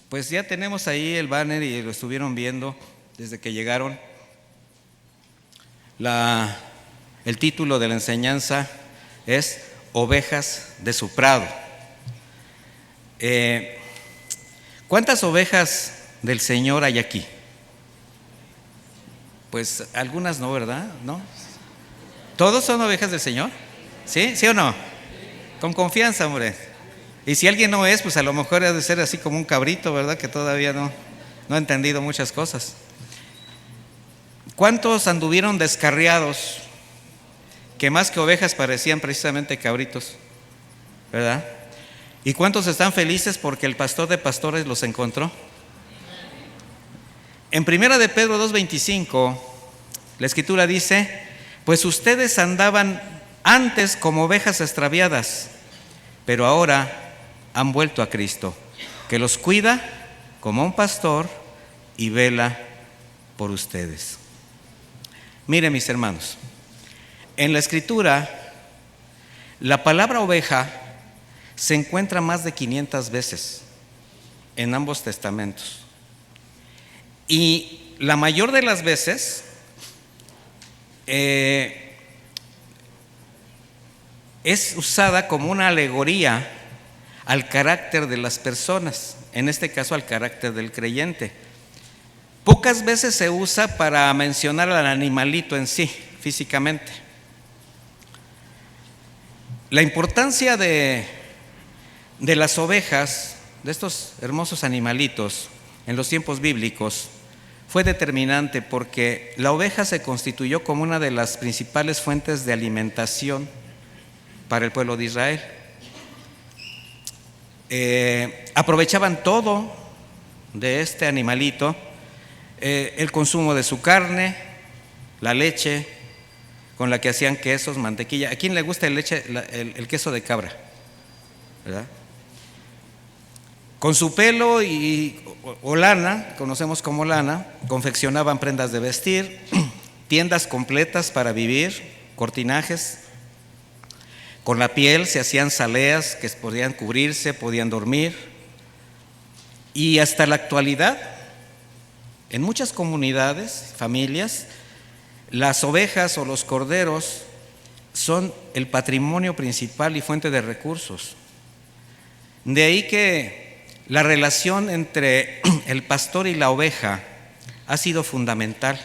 Pues ya tenemos ahí el banner y lo estuvieron viendo desde que llegaron. El título de la enseñanza es Ovejas de su prado. ¿Cuántas ovejas del Señor hay aquí? Pues algunas no, ¿verdad? ¿No? ¿Todos son ovejas del Señor? ¿Sí? ¿Sí o no? Con confianza, hombre. Y si alguien no es, pues a lo mejor ha de ser así como un cabrito, ¿verdad? Que todavía no ha entendido muchas cosas. ¿Cuántos anduvieron descarriados? Que más que ovejas parecían precisamente cabritos, ¿verdad? ¿Y cuántos están felices porque el pastor de pastores los encontró? En 1 de Pedro 2:25, la Escritura dice: pues ustedes andaban antes como ovejas extraviadas, pero ahora han vuelto a Cristo, que los cuida como un pastor y vela por ustedes. Miren, mis hermanos, en la Escritura la palabra oveja se encuentra más de 500 veces en ambos testamentos, y la mayor de las veces es usada como una alegoría al carácter de las personas, en este caso al carácter del creyente. Pocas veces se usa para mencionar al animalito en sí, físicamente. La importancia de las ovejas, de estos hermosos animalitos, en los tiempos bíblicos, fue determinante porque la oveja se constituyó como una de las principales fuentes de alimentación para el pueblo de Israel. Aprovechaban todo de este animalito, el consumo de su carne, la leche con la que hacían quesos, mantequilla. ¿A quién le gusta el queso de cabra? ¿Verdad? Con su pelo o lana, conocemos como lana, confeccionaban prendas de vestir, tiendas completas para vivir, cortinajes. Con la piel se hacían zaleas que podían cubrirse, podían dormir. Y hasta la actualidad, en muchas comunidades, familias, las ovejas o los corderos son el patrimonio principal y fuente de recursos. De ahí que la relación entre el pastor y la oveja ha sido fundamental.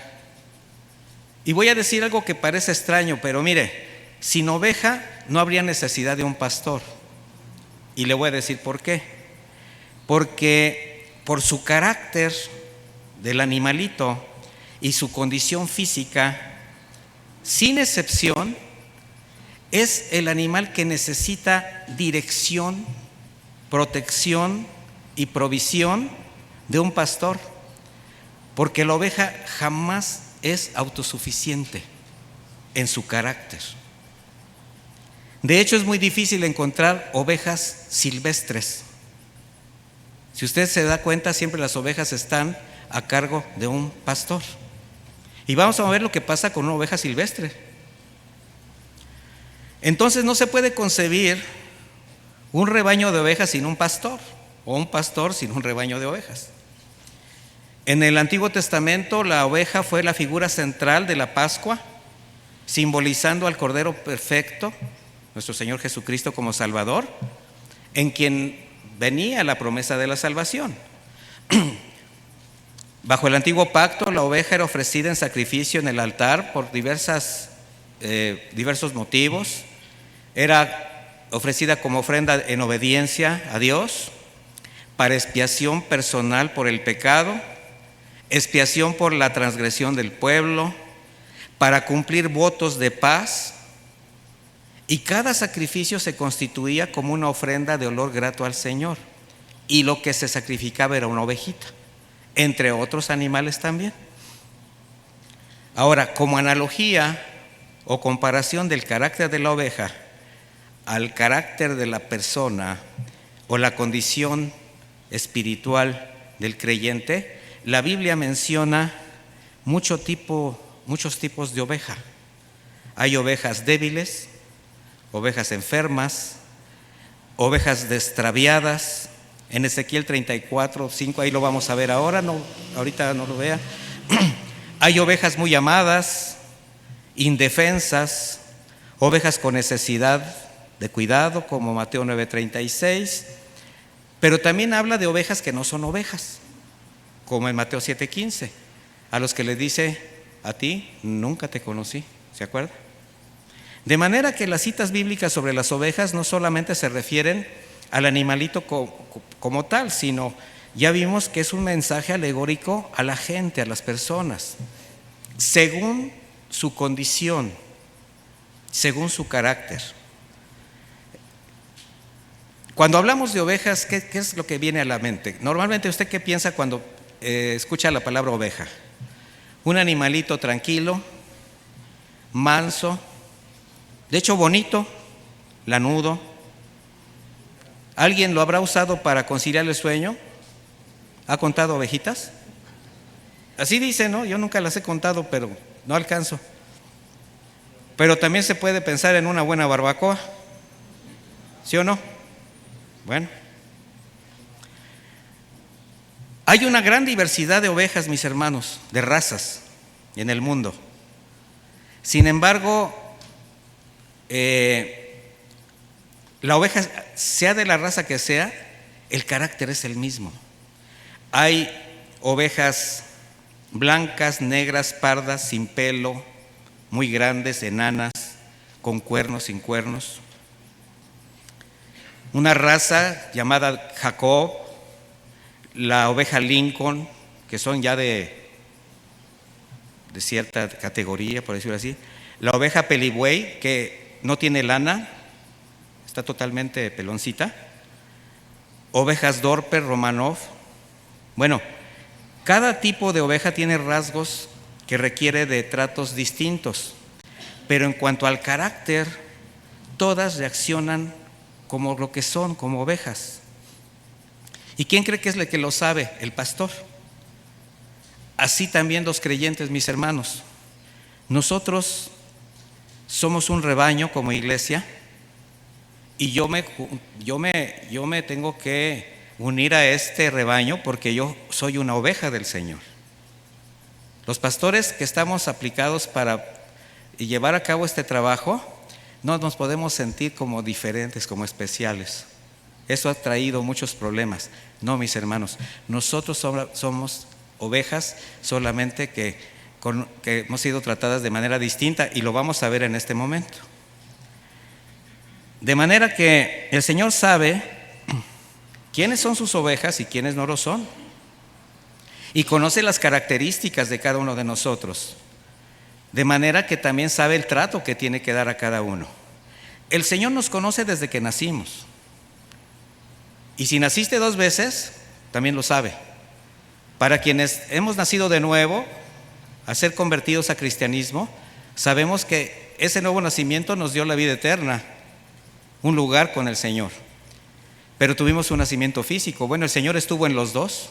Y voy a decir algo que parece extraño, pero mire, sin oveja no habría necesidad de un pastor. Y le voy a decir por qué. Porque por su carácter del animalito y su condición física, sin excepción, es el animal que necesita dirección, protección y provisión de un pastor, porque la oveja jamás es autosuficiente en su carácter. De hecho, es muy difícil encontrar ovejas silvestres. Si usted se da cuenta, siempre las ovejas están a cargo de un pastor. Y vamos a ver lo que pasa con una oveja silvestre. Entonces no se puede concebir un rebaño de ovejas sin un pastor, o un pastor sin un rebaño de ovejas. En el Antiguo Testamento la oveja fue la figura central de la Pascua, simbolizando al Cordero perfecto, nuestro Señor Jesucristo como Salvador, en quien venía la promesa de la salvación. Bajo el antiguo pacto, la oveja era ofrecida en sacrificio en el altar por diversos motivos. Era ofrecida como ofrenda en obediencia a Dios, para expiación personal por el pecado, expiación por la transgresión del pueblo, para cumplir votos de paz. Y cada sacrificio se constituía como una ofrenda de olor grato al Señor. Y lo que se sacrificaba era una ovejita, entre otros animales también. Ahora, como analogía o comparación del carácter de la oveja al carácter de la persona o la condición espiritual del creyente, la Biblia menciona muchos tipos de oveja. Hay ovejas débiles, ovejas enfermas, ovejas extraviadas, en Ezequiel 34:5, ahí lo vamos a ver ahora, no, ahorita no lo vea. Hay ovejas muy amadas, indefensas, ovejas con necesidad de cuidado, como Mateo 9:36, pero también habla de ovejas que no son ovejas, como en Mateo 7:15, a los que les dice: a ti nunca te conocí, ¿se acuerda? De manera que las citas bíblicas sobre las ovejas no solamente se refieren al animalito como tal, sino ya vimos que es un mensaje alegórico a la gente, a las personas, según su condición, según su carácter. Cuando hablamos de ovejas, ¿qué es lo que viene a la mente? Normalmente, ¿usted qué piensa cuando escucha la palabra oveja? Un animalito tranquilo, manso, de hecho bonito, lanudo. ¿Alguien lo habrá usado para conciliar el sueño? ¿Ha contado ovejitas? Así dice, ¿no? Yo nunca las he contado, pero no alcanzo. Pero también se puede pensar en una buena barbacoa, ¿sí o no? Bueno, hay una gran diversidad de ovejas, mis hermanos, de razas en el mundo. Sin embargo, la oveja, sea de la raza que sea, el carácter es el mismo. Hay ovejas blancas, negras, pardas, sin pelo, muy grandes, enanas, con cuernos, sin cuernos. Una raza llamada Jacob, la oveja Lincoln, que son ya de cierta categoría, por decirlo así. La oveja Pelibuey, que no tiene lana, está totalmente peloncita. Ovejas Dorper, Romanov. Bueno, cada tipo de oveja tiene rasgos que requiere de tratos distintos, pero en cuanto al carácter, todas reaccionan como lo que son, como ovejas. ¿Y quién cree que es el que lo sabe? El pastor. Así también los creyentes, mis hermanos. Nosotros somos un rebaño como iglesia y yo me tengo que unir a este rebaño porque yo soy una oveja del Señor. Los pastores que estamos aplicados para llevar a cabo este trabajo no nos podemos sentir como diferentes, como especiales. Eso ha traído muchos problemas. No, mis hermanos, nosotros somos ovejas solamente que hemos sido tratadas de manera distinta y lo vamos a ver en este momento. De manera que el Señor sabe quiénes son sus ovejas y quiénes no lo son. Y conoce las características de cada uno de nosotros. De manera que también sabe el trato que tiene que dar a cada uno. El Señor nos conoce desde que nacimos. Y si naciste 2 veces, también lo sabe. Para quienes hemos nacido de nuevo, a ser convertidos a cristianismo, sabemos que ese nuevo nacimiento nos dio la vida eterna, un lugar con el Señor. Pero tuvimos un nacimiento físico. Bueno, el Señor estuvo en los dos.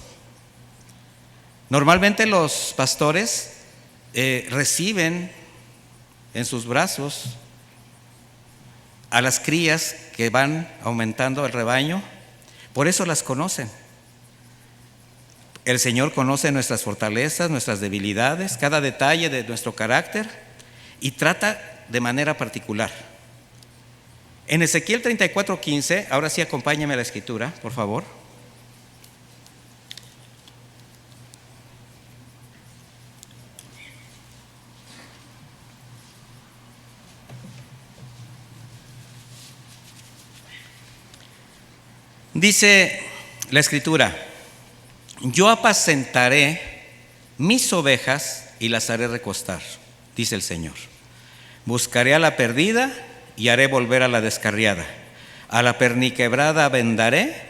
Normalmente los pastores reciben en sus brazos a las crías que van aumentando el rebaño. Por eso las conocen. El Señor conoce nuestras fortalezas, nuestras debilidades, cada detalle de nuestro carácter y trata de manera particular. En Ezequiel 34:15, ahora sí acompáñame a la escritura, por favor. Dice la escritura: yo apacentaré mis ovejas y las haré recostar, dice el Señor. Buscaré a la perdida y haré volver a la descarriada. A la perniquebrada vendaré,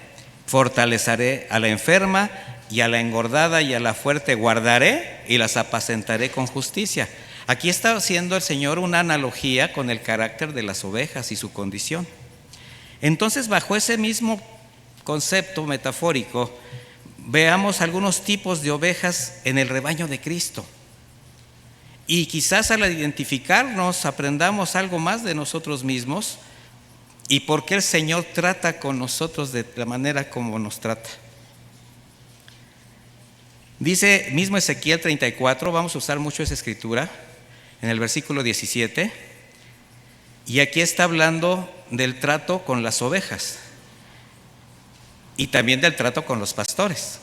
fortaleceré a la enferma y a la engordada y a la fuerte guardaré y las apacentaré con justicia. Aquí está haciendo el Señor una analogía con el carácter de las ovejas y su condición. Entonces, bajo ese mismo concepto metafórico, veamos algunos tipos de ovejas en el rebaño de Cristo. Y quizás al identificarnos aprendamos algo más de nosotros mismos y por qué el Señor trata con nosotros de la manera como nos trata. Dice mismo Ezequiel 34, vamos a usar mucho esa escritura, en el versículo 17, y aquí está hablando del trato con las ovejas y también del trato con los pastores.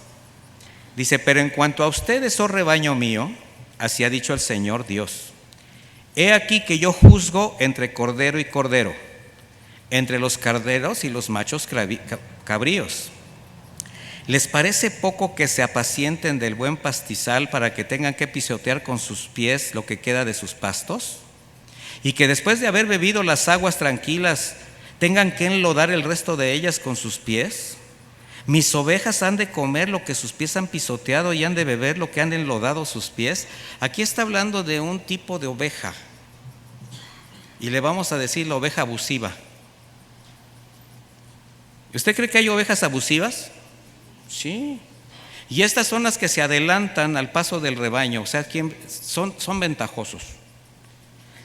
Dice: pero en cuanto a ustedes, oh rebaño mío, así ha dicho el Señor Dios, he aquí que yo juzgo entre cordero y cordero, entre los carneros y los machos cabríos. ¿Les parece poco que se apacienten del buen pastizal para que tengan que pisotear con sus pies lo que queda de sus pastos? Y que después de haber bebido las aguas tranquilas tengan que enlodar el resto de ellas con sus pies. Mis ovejas han de comer lo que sus pies han pisoteado y han de beber lo que han enlodado sus pies. Aquí está hablando de un tipo de oveja, y le vamos a decir la oveja abusiva. ¿Usted cree que hay ovejas abusivas? Sí. Y estas son las que se adelantan al paso del rebaño, o sea, son ventajosos.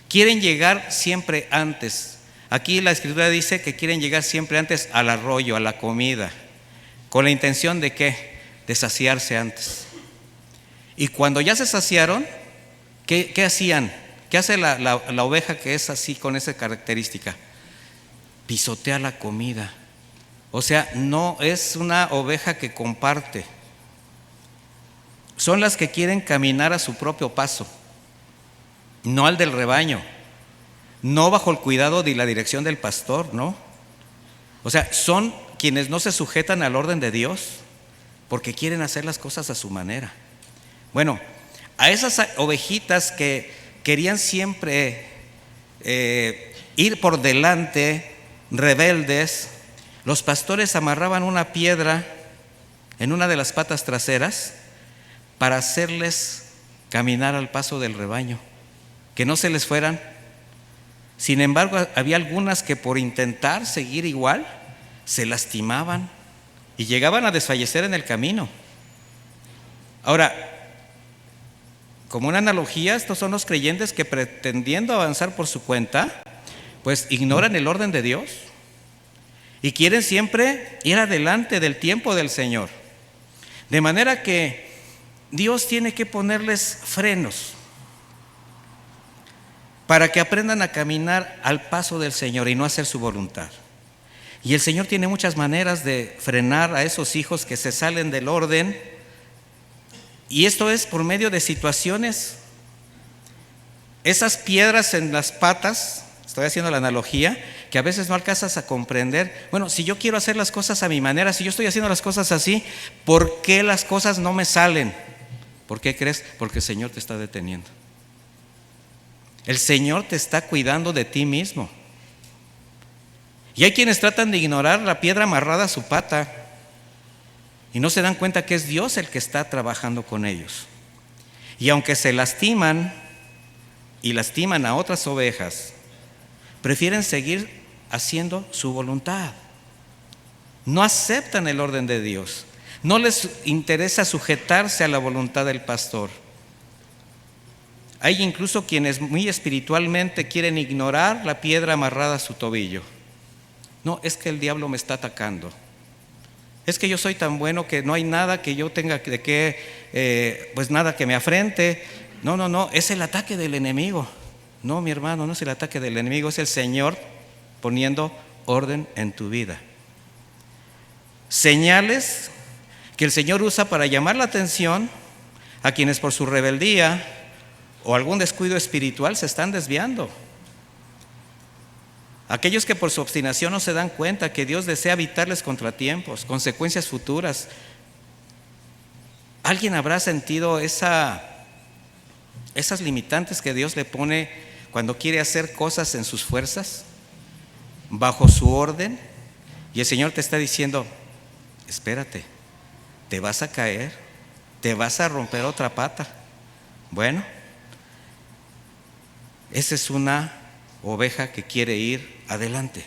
Quieren llegar siempre antes. Aquí la Escritura dice que quieren llegar siempre antes al arroyo, a la comida. ¿Con la intención de qué? De saciarse antes. Y cuando ya se saciaron, ¿qué hacían? ¿Qué hace la oveja que es así, con esa característica? Pisotea la comida. O sea, no es una oveja que comparte. Son las que quieren caminar a su propio paso, no al del rebaño, no bajo el cuidado y la dirección del pastor, ¿no? O sea, son quienes no se sujetan al orden de Dios porque quieren hacer las cosas a su manera. Bueno, a esas ovejitas que querían siempre ir por delante, rebeldes, los pastores amarraban una piedra en una de las patas traseras para hacerles caminar al paso del rebaño, que no se les fueran. Sin embargo, había algunas que por intentar seguir igual se lastimaban y llegaban a desfallecer en el camino. Ahora, como una analogía, estos son los creyentes que, pretendiendo avanzar por su cuenta, pues ignoran el orden de Dios y quieren siempre ir adelante del tiempo del Señor. De manera que Dios tiene que ponerles frenos para que aprendan a caminar al paso del Señor y no hacer su voluntad. Y el Señor tiene muchas maneras de frenar a esos hijos que se salen del orden, y esto es por medio de situaciones. Esas piedras en las patas, estoy haciendo la analogía, que a veces no alcanzas a comprender. Bueno, si yo quiero hacer las cosas a mi manera, si yo estoy haciendo las cosas así, ¿por qué las cosas no me salen? ¿Por qué crees? Porque el Señor te está deteniendo. El Señor te está cuidando de ti mismo. Y hay quienes tratan de ignorar la piedra amarrada a su pata y no se dan cuenta que es Dios el que está trabajando con ellos. Y aunque se lastiman y lastiman a otras ovejas, prefieren seguir haciendo su voluntad. No aceptan el orden de Dios. No les interesa sujetarse a la voluntad del pastor. Hay incluso quienes muy espiritualmente quieren ignorar la piedra amarrada a su tobillo. No, es que el diablo me está atacando. Es que yo soy tan bueno que no hay nada que yo tenga de que, pues nada que me afrente. No, es el ataque del enemigo. No, mi hermano, no es el ataque del enemigo, es el Señor poniendo orden en tu vida. Señales que el Señor usa para llamar la atención a quienes por su rebeldía o algún descuido espiritual se están desviando. Aquellos que por su obstinación no se dan cuenta que Dios desea evitarles contratiempos, consecuencias futuras. ¿Alguien habrá sentido esas limitantes que Dios le pone cuando quiere hacer cosas en sus fuerzas, bajo su orden? Y el Señor te está diciendo: espérate, te vas a caer, te vas a romper otra pata. Bueno, esa es una oveja que quiere ir adelante.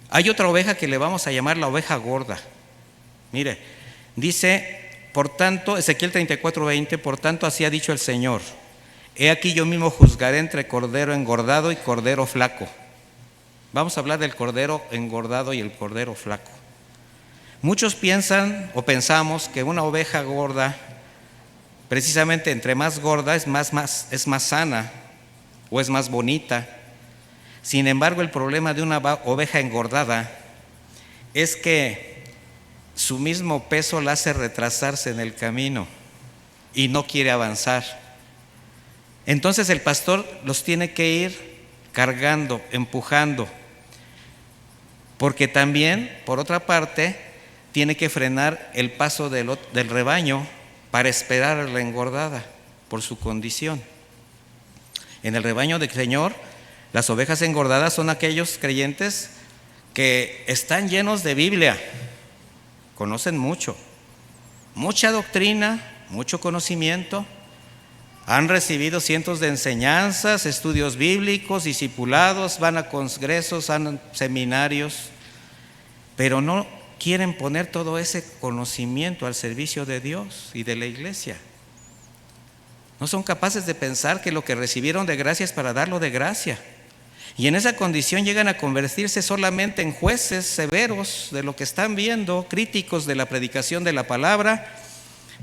Hay otra oveja que le vamos a llamar la oveja gorda. Mire, dice, por tanto, Ezequiel 34:20, por tanto así ha dicho el Señor: he aquí yo mismo juzgaré entre cordero engordado y cordero flaco. Vamos a hablar del cordero engordado y el cordero flaco. Muchos piensan o pensamos que una oveja gorda, precisamente entre más gorda es más sana o es más bonita. Sin embargo, el problema de una oveja engordada es que su mismo peso la hace retrasarse en el camino y no quiere avanzar. Entonces el pastor los tiene que ir cargando, empujando, porque también, por otra parte, tiene que frenar el paso del rebaño para esperar a la engordada por su condición. En el rebaño del Señor, las ovejas engordadas son aquellos creyentes que están llenos de Biblia, conocen mucho, mucha doctrina, mucho conocimiento, han recibido cientos de enseñanzas, estudios bíblicos, discipulados, van a congresos, van a seminarios, pero no quieren poner todo ese conocimiento al servicio de Dios y de la iglesia. No son capaces de pensar que lo que recibieron de gracia es para darlo de gracia. Y en esa condición llegan a convertirse solamente en jueces severos de lo que están viendo, críticos de la predicación de la palabra,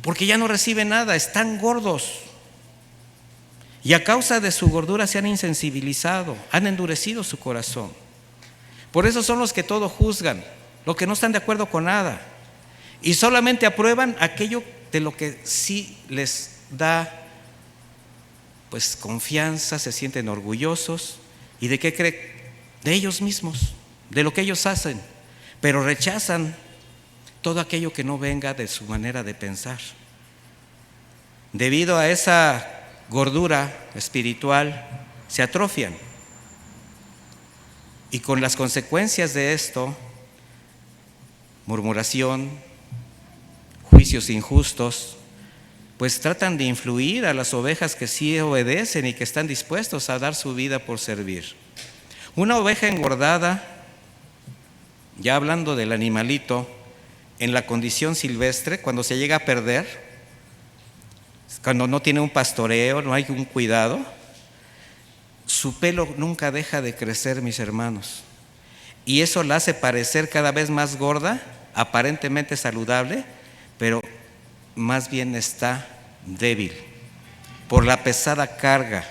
porque ya no reciben nada, están gordos. Y a causa de su gordura se han insensibilizado, han endurecido su corazón. Por eso son los que todo juzgan, los que no están de acuerdo con nada. Y solamente aprueban aquello de lo que sí les da pues confianza, se sienten orgullosos. ¿Y de qué creen? De ellos mismos, de lo que ellos hacen, pero rechazan todo aquello que no venga de su manera de pensar. Debido a esa gordura espiritual, se atrofian. Y con las consecuencias de esto, murmuración, juicios injustos, pues tratan de influir a las ovejas que sí obedecen y que están dispuestos a dar su vida por servir. Una oveja engordada, ya hablando del animalito, en la condición silvestre, cuando se llega a perder, cuando no tiene un pastoreo, no hay un cuidado, su pelo nunca deja de crecer, mis hermanos. Y eso la hace parecer cada vez más gorda, aparentemente saludable, pero más bien está débil por la pesada carga.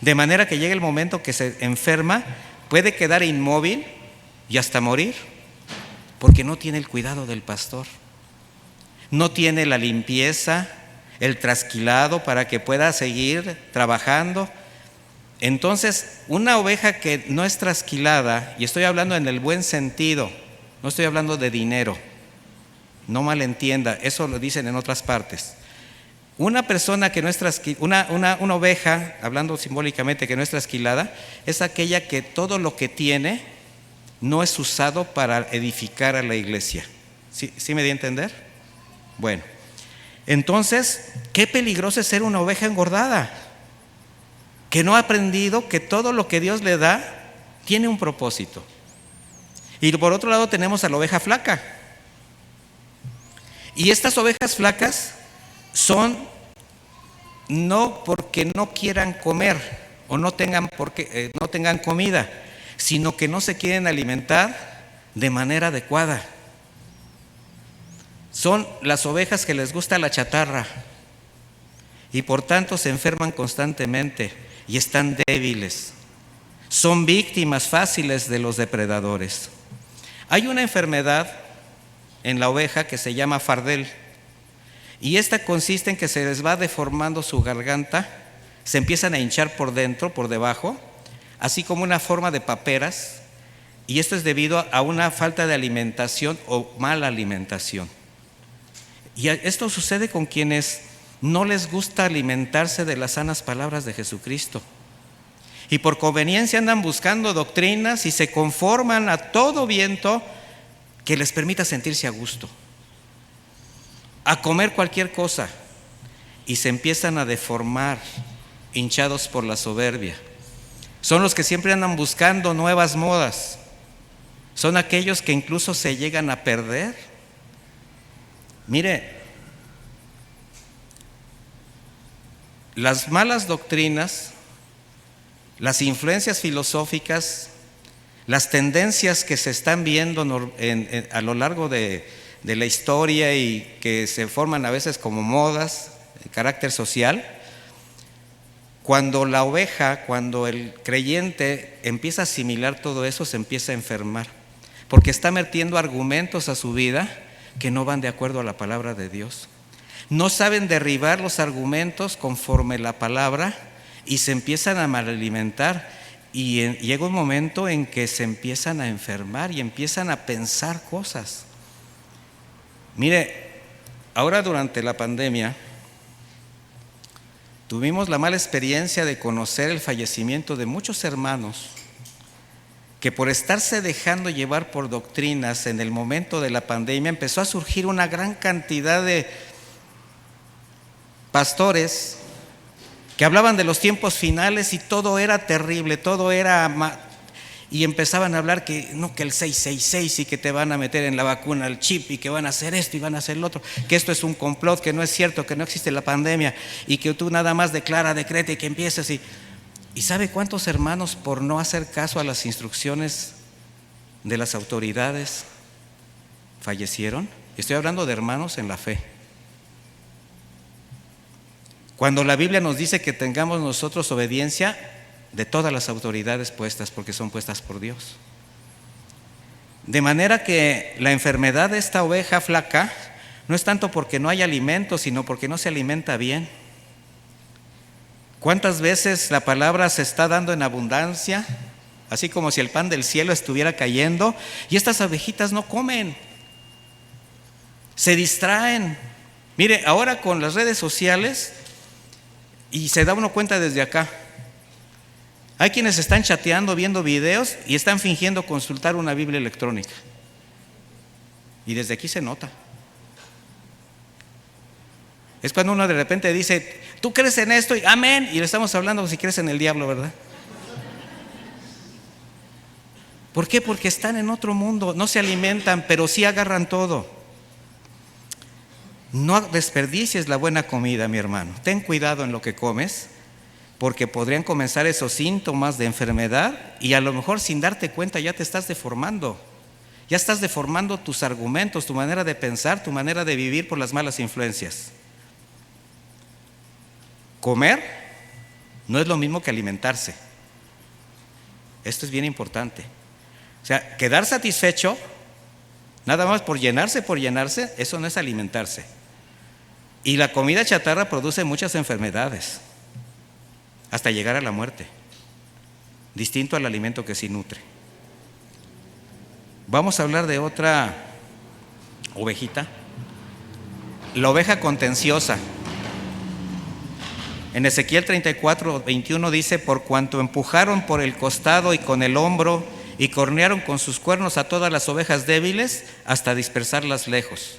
De manera que llega el momento que se enferma, puede quedar inmóvil y hasta morir, porque no tiene el cuidado del pastor. No tiene la limpieza, el trasquilado para que pueda seguir trabajando. Entonces, una oveja que no es trasquilada, y estoy hablando en el buen sentido, no estoy hablando de dinero, no malentienda, eso lo dicen en otras partes. Una persona que no es trasquilada, una oveja, hablando simbólicamente que no es trasquilada, es aquella que todo lo que tiene no es usado para edificar a la iglesia. ¿Sí me di a entender? Bueno, entonces, qué peligroso es ser una oveja engordada, que no ha aprendido que todo lo que Dios le da tiene un propósito. Y por otro lado tenemos a la oveja flaca. Y estas ovejas flacas son no porque no quieran comer o no tengan comida, sino que no se quieren alimentar de manera adecuada. Son las ovejas que les gusta la chatarra y por tanto se enferman constantemente y están débiles. Son víctimas fáciles de los depredadores. Hay una enfermedad en la oveja que se llama fardel, y esta consiste en que se les va deformando su garganta, se empiezan a hinchar por dentro, por debajo, así como una forma de paperas, y esto es debido a una falta de alimentación o mala alimentación. Y esto sucede con quienes no les gusta alimentarse de las sanas palabras de Jesucristo. Y por conveniencia andan buscando doctrinas y se conforman a todo viento que les permita sentirse a gusto, a comer cualquier cosa, y se empiezan a deformar, hinchados por la soberbia. Son los que siempre andan buscando nuevas modas. Son aquellos que incluso se llegan a perder. Mire, las malas doctrinas, las influencias filosóficas, las tendencias que se están viendo a lo largo de la historia y que se forman a veces como modas de carácter social, cuando la oveja, cuando el creyente empieza a asimilar todo eso, se empieza a enfermar, porque está metiendo argumentos a su vida que no van de acuerdo a la palabra de Dios. No saben derribar los argumentos conforme la palabra y se empiezan a malalimentar, y llega un momento en que se empiezan a enfermar y empiezan a pensar cosas. Mire, ahora durante la pandemia tuvimos la mala experiencia de conocer el fallecimiento de muchos hermanos que por estarse dejando llevar por doctrinas en el momento de la pandemia empezó a surgir una gran cantidad de pastores que hablaban de los tiempos finales y todo era terrible, todo era y empezaban a hablar que no, que el 666 y que te van a meter en la vacuna el chip y que van a hacer esto y van a hacer lo otro, que esto es un complot, que no es cierto, que no existe la pandemia y que tú nada más declara, decreta y que empieces. ¿Y sabe cuántos hermanos por no hacer caso a las instrucciones de las autoridades fallecieron? Estoy hablando de hermanos en la fe. Cuando la Biblia nos dice que tengamos nosotros obediencia de todas las autoridades puestas, porque son puestas por Dios. De manera que la enfermedad de esta oveja flaca no es tanto porque no hay alimento, sino porque no se alimenta bien. ¿Cuántas veces la palabra se está dando en abundancia, así como si el pan del cielo estuviera cayendo, y estas ovejitas no comen, se distraen? Mire, ahora con las redes sociales, y se da uno cuenta desde acá, hay quienes están chateando, viendo videos y están fingiendo consultar una Biblia electrónica, y desde aquí se nota. Es cuando uno de repente dice, ¿tú crees en esto? Y amén, y le estamos hablando si crees en el diablo, ¿verdad? ¿Por qué? Porque están en otro mundo, no se alimentan, pero sí agarran todo. No desperdicies la buena comida, mi hermano. Ten cuidado en lo que comes, porque podrían comenzar esos síntomas de enfermedad y a lo mejor sin darte cuenta ya te estás deformando. Ya estás deformando tus argumentos, tu manera de pensar, tu manera de vivir por las malas influencias. Comer no es lo mismo que alimentarse. Esto es bien importante. O sea, quedar satisfecho nada más por llenarse, eso no es alimentarse. Y la comida chatarra produce muchas enfermedades, hasta llegar a la muerte, distinto al alimento que sí nutre. Vamos a hablar de otra ovejita, la oveja contenciosa. En Ezequiel 34:21 dice: por cuanto empujaron por el costado y con el hombro y cornearon con sus cuernos a todas las ovejas débiles hasta dispersarlas lejos.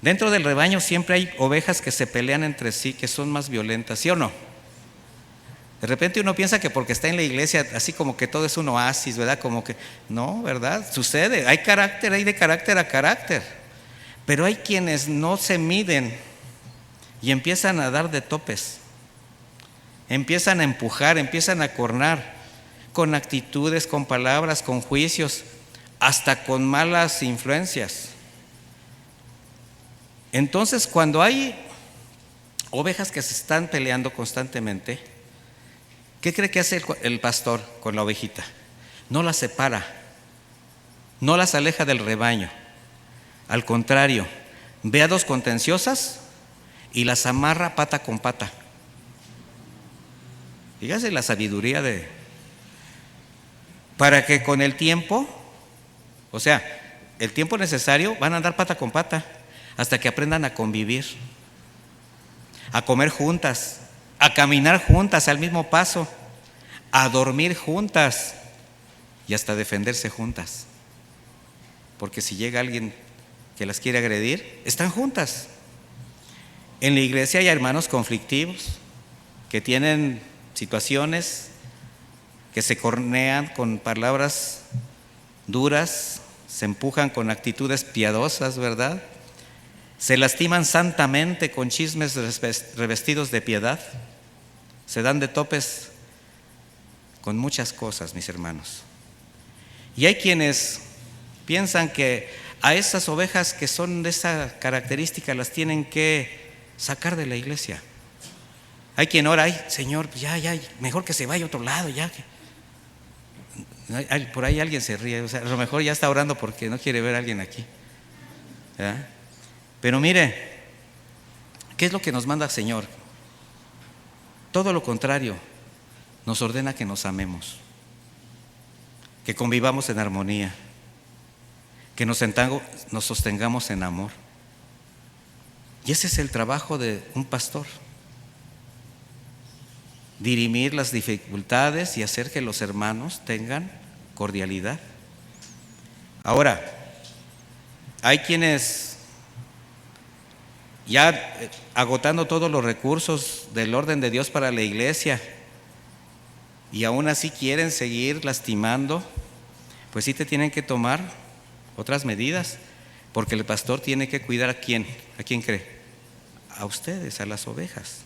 Dentro del rebaño siempre hay ovejas que se pelean entre sí, que son más violentas, ¿sí o no? De repente uno piensa que porque está en la iglesia, así como que todo es un oasis, ¿verdad? Como que, no, ¿verdad? Sucede, hay carácter, hay de carácter a carácter. Pero hay quienes no se miden y empiezan a dar de topes, empiezan a empujar, empiezan a cornar, con actitudes, con palabras, con juicios, hasta con malas influencias. Entonces, cuando hay ovejas que se están peleando constantemente, ¿qué cree que hace el pastor con la ovejita? No las separa, no las aleja del rebaño. Al contrario, ve a dos contenciosas y las amarra pata con pata. Fíjate la sabiduría para que con el tiempo, o sea, el tiempo necesario, van a andar pata con pata hasta que aprendan a convivir, a comer juntas, a caminar juntas al mismo paso, a dormir juntas y hasta defenderse juntas. Porque si llega alguien que las quiere agredir, están juntas. En la iglesia hay hermanos conflictivos que tienen situaciones, que se cornean con palabras duras, se empujan con actitudes piadosas, ¿verdad? Se lastiman santamente con chismes revestidos de piedad. Se dan de topes con muchas cosas, mis hermanos. Y hay quienes piensan que a esas ovejas que son de esa característica las tienen que sacar de la iglesia. Hay quien ora, ay, Señor, pues ya, mejor que se vaya a otro lado, ya. Por ahí alguien se ríe, o sea, a lo mejor ya está orando porque no quiere ver a alguien aquí. ¿Ya? Pero mire, ¿qué es lo que nos manda el Señor? Todo lo contrario, nos ordena que nos amemos, que convivamos en armonía, que nos sostengamos en amor. Y ese es el trabajo de un pastor: dirimir las dificultades y hacer que los hermanos tengan cordialidad. Ahora, hay quienes, ya agotando todos los recursos del orden de Dios para la iglesia, y aún así quieren seguir lastimando, pues sí te tienen que tomar otras medidas, porque el pastor tiene que cuidar ¿a quién? ¿A quién cree? A ustedes, a las ovejas.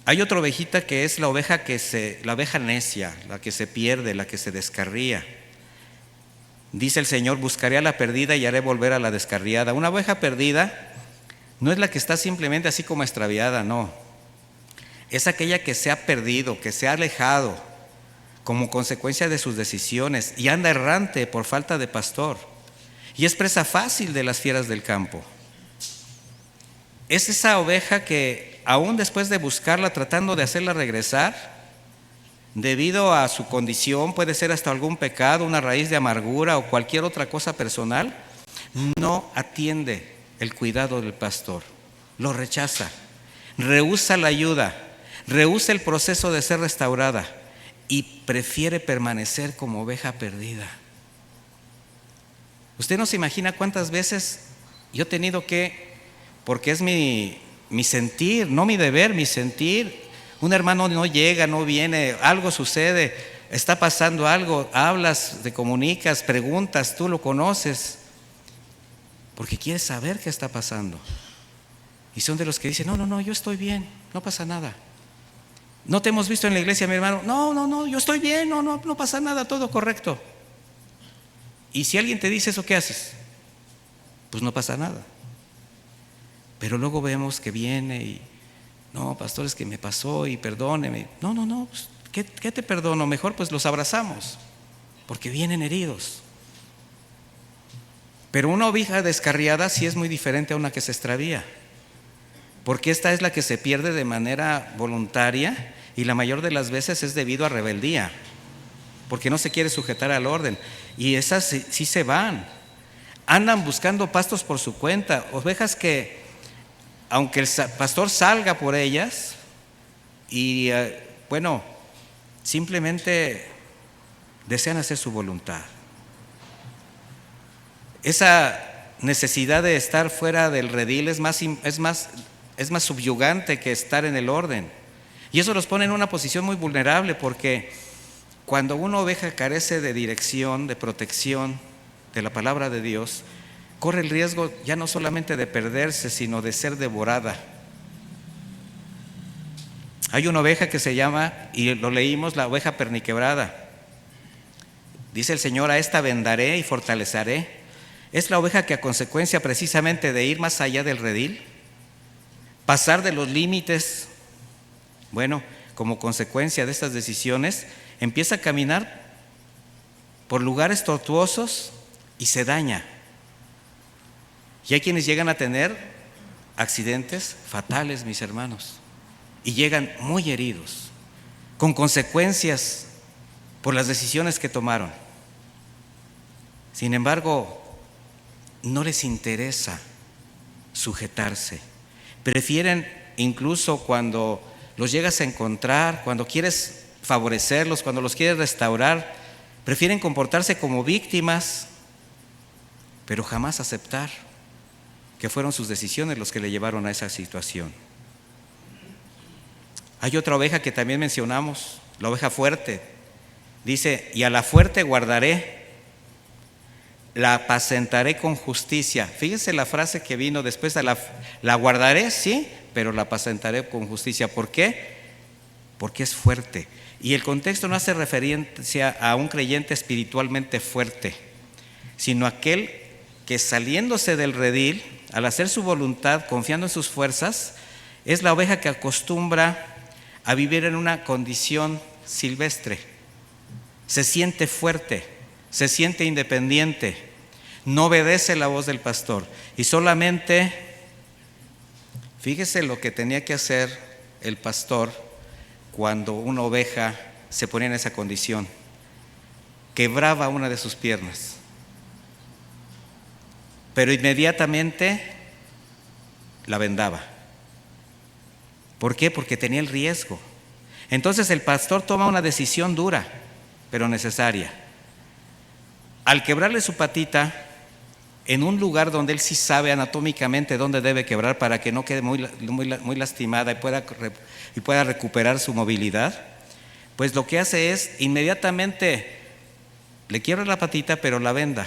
Hay otra ovejita que es la oveja necia, la que se pierde, la que se descarría. Dice el Señor: buscaré a la perdida y haré volver a la descarriada. Una oveja perdida no es la que está simplemente así como extraviada, no. Es aquella que se ha perdido, que se ha alejado como consecuencia de sus decisiones y anda errante por falta de pastor. Y es presa fácil de las fieras del campo. Es esa oveja que aún después de buscarla, tratando de hacerla regresar, debido a su condición, puede ser hasta algún pecado, una raíz de amargura o cualquier otra cosa personal, no atiende el cuidado del pastor, lo rechaza, rehúsa la ayuda, rehúsa el proceso de ser restaurada y prefiere permanecer como oveja perdida. Usted no se imagina cuántas veces yo he tenido que, porque es mi sentir, no mi deber, mi sentir. Un hermano no llega, no viene, algo sucede, está pasando algo, hablas, te comunicas, preguntas, tú lo conoces, porque quieres saber qué está pasando. Y son de los que dicen: no, yo estoy bien, no pasa nada. ¿No te hemos visto en la iglesia, mi hermano? No, yo estoy bien, no pasa nada, todo correcto. Y si alguien te dice eso, ¿qué haces? Pues no pasa nada. Pero luego vemos que viene y: no, pastor, es que me pasó y perdóneme. No, pues, ¿qué te perdono? Mejor pues los abrazamos, porque vienen heridos. Pero una oveja descarriada sí es muy diferente a una que se extravía, porque esta es la que se pierde de manera voluntaria y la mayor de las veces es debido a rebeldía, porque no se quiere sujetar al orden. Y esas sí se van, andan buscando pastos por su cuenta, ovejas que aunque el pastor salga por ellas y simplemente desean hacer su voluntad. Esa necesidad de estar fuera del redil es más subyugante que estar en el orden. Y eso los pone en una posición muy vulnerable, porque cuando una oveja carece de dirección, de protección de la palabra de Dios, corre el riesgo ya no solamente de perderse, sino de ser devorada. Hay una oveja que se llama, y lo leímos, la oveja perniquebrada. Dice el Señor: a esta vendaré y fortaleceré. Es la oveja que, a consecuencia precisamente de ir más allá del redil, pasar de los límites, como consecuencia de estas decisiones, empieza a caminar por lugares tortuosos y se daña. Y hay quienes llegan a tener accidentes fatales, mis hermanos, y llegan muy heridos, con consecuencias por las decisiones que tomaron. Sin embargo, no les interesa sujetarse. Prefieren, incluso cuando los llegas a encontrar, cuando quieres favorecerlos, cuando los quieres restaurar, prefieren comportarse como víctimas, pero jamás aceptar que fueron sus decisiones los que le llevaron a esa situación. Hay otra oveja que también mencionamos, la oveja fuerte. Dice: y a la fuerte guardaré. la apacentaré con justicia. Fíjense la frase que vino después, la guardaré, sí, pero la apacentaré con justicia. ¿Por qué? Porque es fuerte. Y el contexto no hace referencia a un creyente espiritualmente fuerte, sino aquel que saliéndose del redil, al hacer su voluntad, confiando en sus fuerzas, es la oveja que acostumbra a vivir en una condición silvestre. Se siente fuerte, se siente independiente, no obedece la voz del pastor y solamente, fíjese lo que tenía que hacer el pastor cuando una oveja se ponía en esa condición: quebraba una de sus piernas, pero inmediatamente la vendaba. ¿Por qué? Porque tenía el riesgo. Entonces el pastor toma una decisión dura, pero necesaria. Al quebrarle su patita en un lugar donde él sí sabe anatómicamente dónde debe quebrar para que no quede muy lastimada y pueda recuperar su movilidad, pues lo que hace es inmediatamente le quiebra la patita, pero la venda.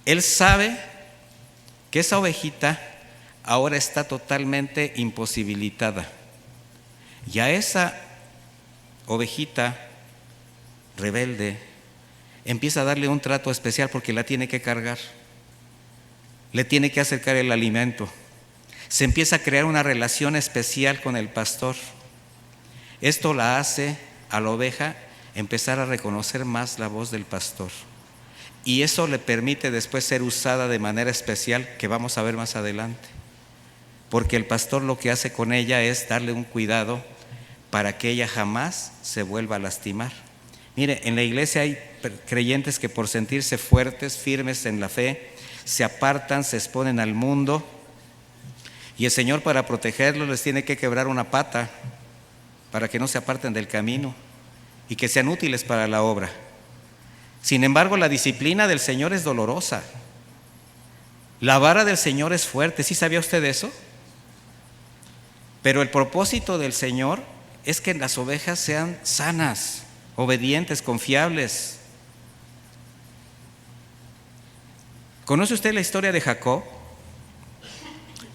Él sabe que esa ovejita ahora está totalmente imposibilitada. Y a esa ovejita rebelde empieza a darle un trato especial porque la tiene que cargar, le tiene que acercar el alimento. Se empieza a crear una relación especial con el pastor. Esto la hace a la oveja empezar a reconocer más la voz del pastor. Y eso le permite después ser usada de manera especial, que vamos a ver más adelante. Porque el pastor lo que hace con ella es darle un cuidado para que ella jamás se vuelva a lastimar. Mire, en la iglesia hay creyentes que por sentirse fuertes, firmes en la fe, se apartan, se exponen al mundo, y el Señor, para protegerlos, les tiene que quebrar una pata para que no se aparten del camino y que sean útiles para la obra. Sin embargo, la disciplina del Señor es dolorosa. La vara del Señor es fuerte. ¿Sí sabía usted eso? Pero el propósito del Señor es que las ovejas sean sanas, obedientes, confiables. ¿Conoce usted la historia de Jacob?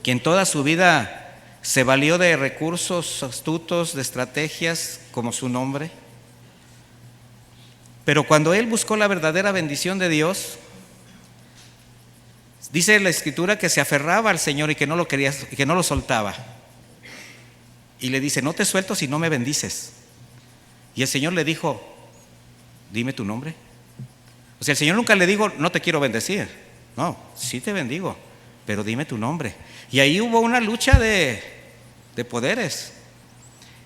Quien toda su vida se valió de recursos astutos, de estrategias, como su nombre. Pero cuando él buscó la verdadera bendición de Dios, dice la Escritura que se aferraba al Señor y que no lo quería, que no lo soltaba. Y le dice: no te suelto si no me bendices. Y el Señor le dijo: dime tu nombre. O sea, el Señor nunca le dijo: no te quiero bendecir. No, sí te bendigo, pero dime tu nombre. Y ahí hubo una lucha de poderes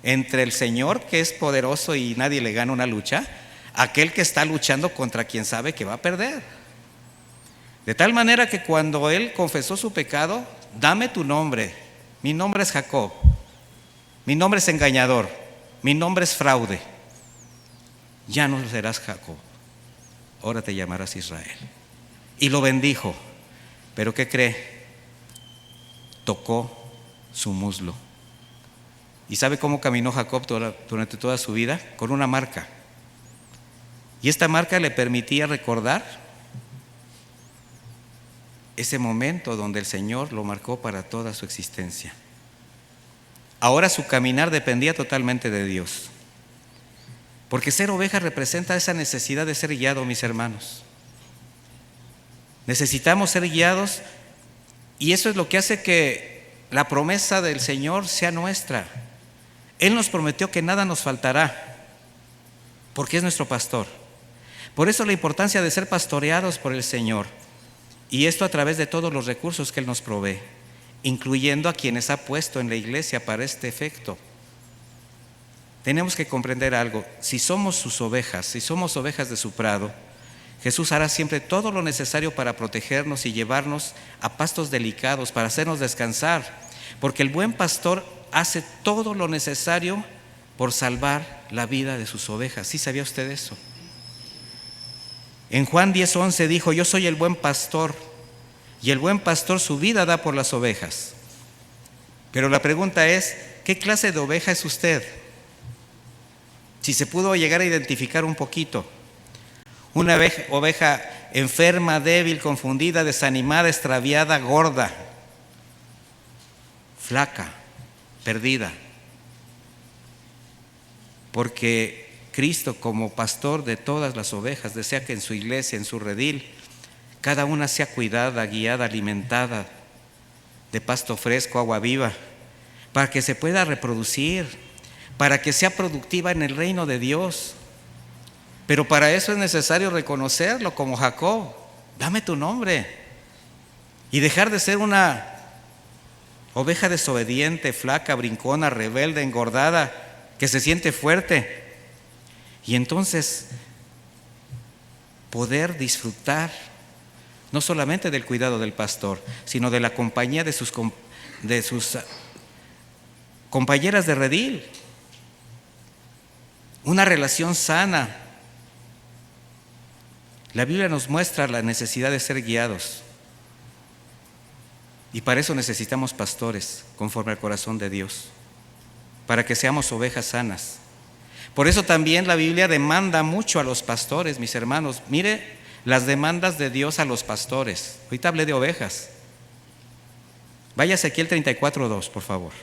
entre el Señor, que es poderoso y nadie le gana una lucha, aquel que está luchando contra quien sabe que va a perder. De tal manera que cuando él confesó su pecado: dame tu nombre, mi nombre es Jacob, mi nombre es engañador, mi nombre es fraude, ya no serás Jacob, ahora te llamarás Israel. Y lo bendijo. Pero ¿qué cree? Tocó su muslo. ¿Y sabe cómo caminó Jacob durante toda su vida? Con una marca. Y esta marca le permitía recordar ese momento donde el Señor lo marcó para toda su existencia. Ahora su caminar dependía totalmente de Dios. Porque ser oveja representa esa necesidad de ser guiado, mis hermanos. Necesitamos ser guiados, y eso es lo que hace que la promesa del Señor sea nuestra. Él nos prometió que nada nos faltará, porque es nuestro pastor. Por eso la importancia de ser pastoreados por el Señor, y esto a través de todos los recursos que Él nos provee, incluyendo a quienes ha puesto en la iglesia para este efecto. Tenemos que comprender algo: si somos sus ovejas, si somos ovejas de su prado, Jesús hará siempre todo lo necesario para protegernos y llevarnos a pastos delicados, para hacernos descansar, porque el buen pastor hace todo lo necesario por salvar la vida de sus ovejas. ¿Sí sabía usted eso? En Juan 10:11 dijo: yo soy el buen pastor, y el buen pastor su vida da por las ovejas. Pero la pregunta es: ¿qué clase de oveja es usted? Si se pudo llegar a identificar un poquito. Una oveja enferma, débil, confundida, desanimada, extraviada, gorda, flaca, perdida. Porque Cristo, como pastor de todas las ovejas, desea que en su iglesia, en su redil, cada una sea cuidada, guiada, alimentada de pasto fresco, agua viva, para que se pueda reproducir, para que sea productiva en el reino de Dios. Pero para eso es necesario reconocerlo como Jacob: dame tu nombre, y dejar de ser una oveja desobediente, flaca, brincona, rebelde, engordada, que se siente fuerte, y entonces poder disfrutar no solamente del cuidado del pastor, sino de la compañía de sus compañeras de redil. Una relación sana. La Biblia nos muestra la necesidad de ser guiados, y para eso necesitamos pastores conforme al corazón de Dios, para que seamos ovejas sanas. Por eso también la Biblia demanda mucho a los pastores, mis hermanos. Mire las demandas de Dios a los pastores. Ahorita hablé de ovejas. Vaya a Ezequiel 34:2, por favor.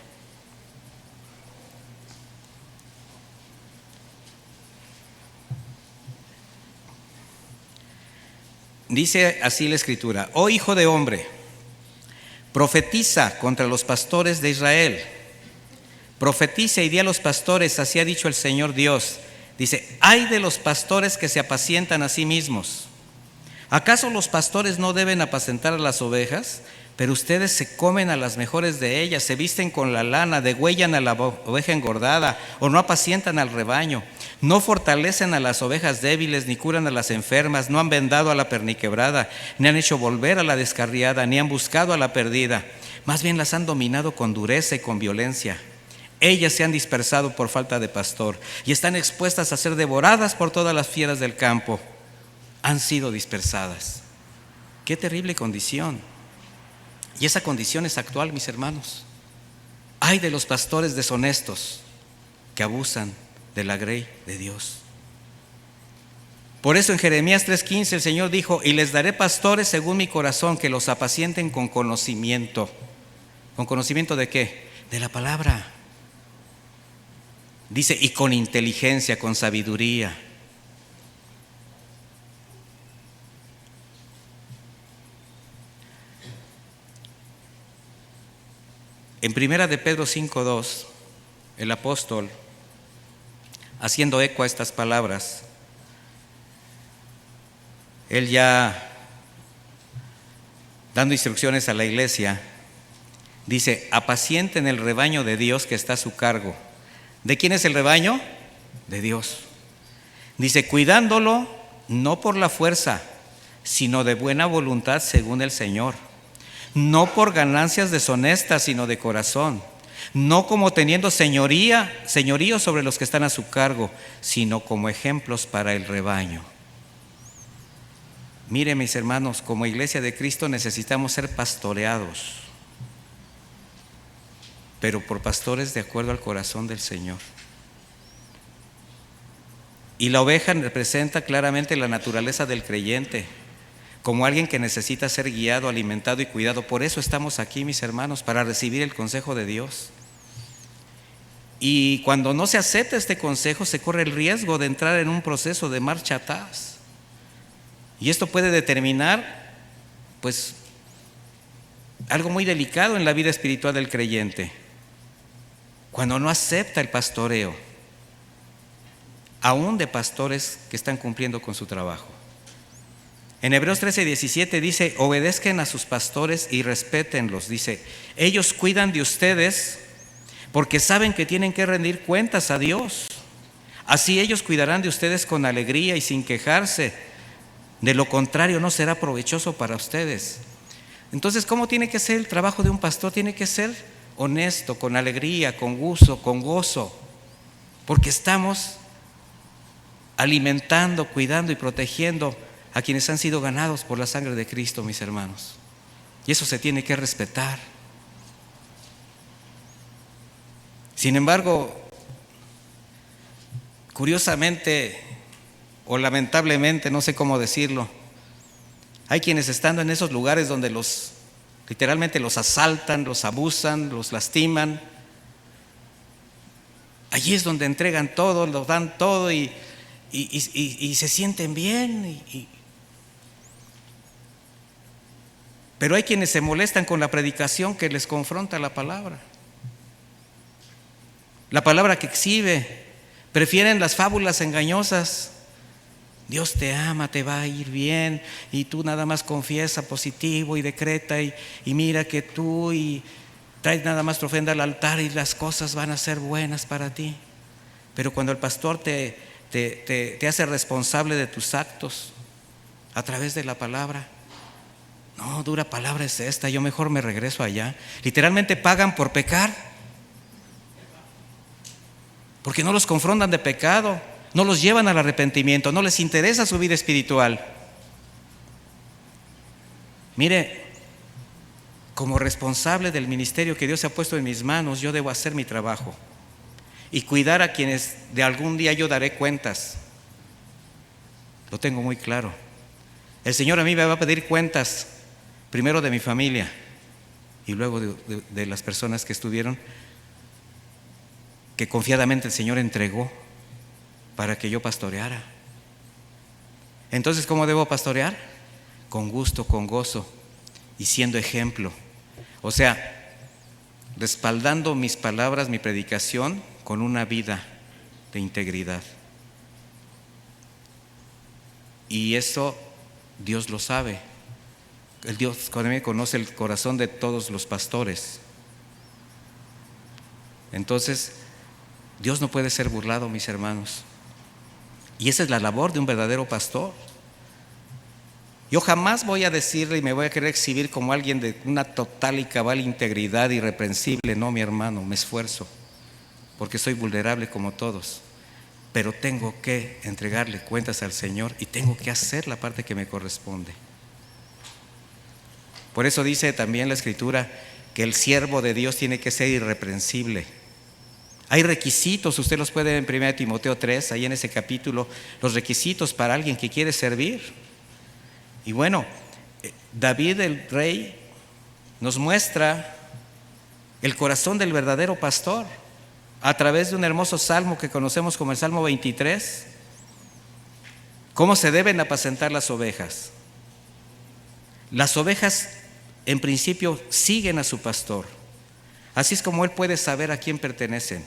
Dice así la Escritura: oh hijo de hombre, profetiza contra los pastores de Israel. Profetiza y di a los pastores: así ha dicho el Señor Dios. Dice: ay de los pastores que se apacientan a sí mismos. ¿Acaso los pastores no deben apacentar a las ovejas? Pero ustedes se comen a las mejores de ellas, se visten con la lana, degüellan a la oveja engordada, o no apacientan al rebaño. No fortalecen a las ovejas débiles, ni curan a las enfermas, no han vendado a la perniquebrada, ni han hecho volver a la descarriada, ni han buscado a la perdida. Más bien las han dominado con dureza y con violencia. Ellas se han dispersado por falta de pastor, y están expuestas a ser devoradas por todas las fieras del campo. Han sido dispersadas. Qué terrible condición. Y esa condición es actual, mis hermanos. Ay de los pastores deshonestos que abusan de la grey de Dios. Por eso en Jeremías 3:15 el Señor dijo: y les daré pastores según mi corazón, que los apacienten con conocimiento. ¿Con conocimiento de qué? De la palabra. Dice: y con inteligencia, con sabiduría. En primera de Pedro 5:2, el apóstol, haciendo eco a estas palabras, él ya dando instrucciones a la iglesia, dice: apacienten el rebaño de Dios que está a su cargo. ¿De quién es el rebaño? De Dios. Dice: cuidándolo no por la fuerza, sino de buena voluntad según el Señor. No por ganancias deshonestas, sino de corazón. No como teniendo señorío sobre los que están a su cargo, sino como ejemplos para el rebaño. Mire, mis hermanos, como iglesia de Cristo necesitamos ser pastoreados, pero por pastores de acuerdo al corazón del Señor. Y la oveja representa claramente la naturaleza del creyente, como alguien que necesita ser guiado, alimentado y cuidado. Por eso estamos aquí, mis hermanos, para recibir el consejo de Dios. Y cuando no se acepta este consejo, se corre el riesgo de entrar en un proceso de marcha atrás. Y esto puede determinar, pues, algo muy delicado en la vida espiritual del creyente. Cuando no acepta el pastoreo, aún de pastores que están cumpliendo con su trabajo. En Hebreos 13:17 dice: obedezcan a sus pastores y respétenlos. Dice: ellos cuidan de ustedes porque saben que tienen que rendir cuentas a Dios. Así ellos cuidarán de ustedes con alegría y sin quejarse. De lo contrario, no será provechoso para ustedes. Entonces, ¿cómo tiene que ser el trabajo de un pastor? Tiene que ser honesto, con alegría, con gusto, con gozo, porque estamos alimentando, cuidando y protegiendo a quienes han sido ganados por la sangre de Cristo, mis hermanos. Y eso se tiene que respetar. Sin embargo, curiosamente o lamentablemente, no sé cómo decirlo, Hay quienes estando en esos lugares donde literalmente los asaltan, los abusan, los lastiman, allí es donde entregan todo, lo dan todo y se sienten bien. Pero hay quienes se molestan con la predicación que les confronta la palabra que exhibe. Prefieren las fábulas engañosas. Dios te ama, te va a ir bien, y tú nada más confiesa positivo y decreta y mira que tú y traes nada más tu ofrenda al altar y las cosas van a ser buenas para ti. Pero cuando el pastor te hace responsable de tus actos a través de la palabra, no, dura palabra es esta, yo mejor me regreso allá. Literalmente pagan por pecar, porque no los confrontan de pecado, no los llevan al arrepentimiento, no les interesa su vida espiritual. Mire, como responsable del ministerio que Dios ha puesto en mis manos, yo debo hacer mi trabajo y cuidar a quienes de algún día yo daré cuentas. Lo tengo muy claro. El Señor a mí me va a pedir cuentas, primero de mi familia y luego de las personas que estuvieron, que confiadamente el Señor entregó para que yo pastoreara. Entonces, ¿cómo debo pastorear? Con gusto, con gozo y siendo ejemplo. O sea, respaldando mis palabras, mi predicación con una vida de integridad. Y eso Dios lo sabe. El Dios conoce el corazón de todos los pastores. Entonces, Dios no puede ser burlado, mis hermanos. Y esa es la labor de un verdadero pastor. Yo jamás voy a decirle y me voy a querer exhibir como alguien de una total y cabal integridad irreprensible. No, mi hermano, me esfuerzo porque soy vulnerable como todos, pero tengo que entregarle cuentas al Señor y tengo que hacer la parte que me corresponde. Por eso dice también la Escritura que el siervo de Dios tiene que ser irreprensible. Hay requisitos, usted los puede ver en 1 Timoteo 3, ahí en ese capítulo, los requisitos para alguien que quiere servir. Y bueno, David el rey nos muestra el corazón del verdadero pastor a través de un hermoso salmo que conocemos como el Salmo 23. ¿Cómo se deben apacentar las ovejas? Las ovejas en principio siguen a su pastor. Así es como él puede saber a quién pertenecen.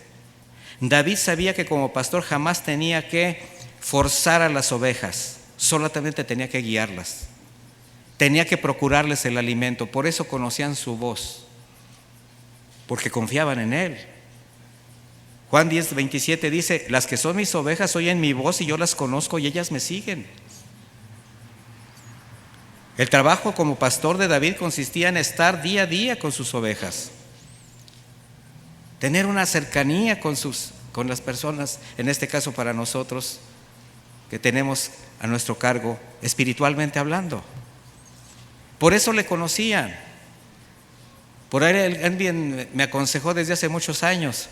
David sabía que como pastor jamás tenía que forzar a las ovejas, solamente tenía que guiarlas. Tenía que procurarles el alimento, por eso conocían su voz, porque confiaban en él. Juan 10:27 dice: las que son mis ovejas oyen mi voz y yo las conozco y ellas me siguen. El trabajo como pastor de David consistía en estar día a día con sus ovejas, tener una cercanía con las personas, en este caso para nosotros que tenemos a nuestro cargo espiritualmente hablando. Por eso le conocían. Por ahí alguien me aconsejó desde hace muchos años: